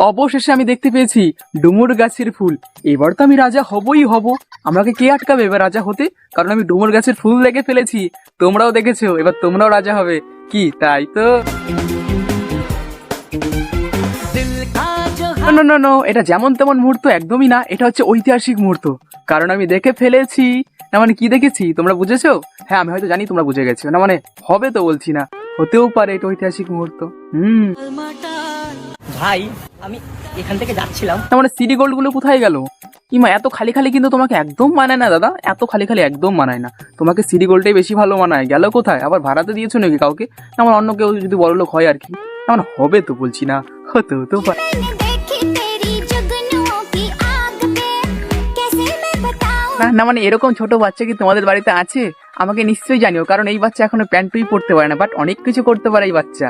অবশেষে আমি দেখতে পেয়েছি ডুমুর গাছের ফুল। এবার তো আমি রাজা হবই হব। আমাকে কে আটকাবে এবার রাজা হতে? কারণ আমি ডুমুর গাছের ফুল দেখে ফেলেছি। তোমরাও দেখেছো, এবার তোমরাও রাজা হবে। কি তাই তো? না না না, এটা যেমন তেমন মুহূর্ত একদমই না, এটা হচ্ছে ঐতিহাসিক মুহূর্ত। কারণ আমি দেখে ফেলেছি। না মানে কি দেখেছি তোমরা বুঝেছো? হ্যাঁ আমি হয়তো জানি তোমরা বুঝে গেছো। না মানে হবে তো বলছি না, হতেও পারে এটা ঐতিহাসিক মুহূর্ত। ভাই আমি এখান থেকে যাচ্ছিলাম। না মানে সিডি গোল্ড গুলো কোথায় গেল? ইমা এত খালি খালি কিন্তু তোমাকে একদম মানায় না দাদা, এত খালি খালি একদম মানায় না। তোমাকে সিডি গোল্ডটাই বেশি ভালো মানায়। গেল কোথায়? আবার ভাড়াতে দিয়েছো নাকি কাউকে? না আমার অন্য কেউ যদি বড়লোক হয় আর কি। না মানে হবে তো বলছি না, হতেও পারে। না না মানে এরকম ছোট বাচ্চা কি তোমাদের বাড়িতে আছে? আমাকে নিশ্চয়ই জানিও, কারণ এই বাচ্চা এখনো প্যান্টুই পড়তে পারে না, বাট অনেক কিছু করতে পারে এই বাচ্চা।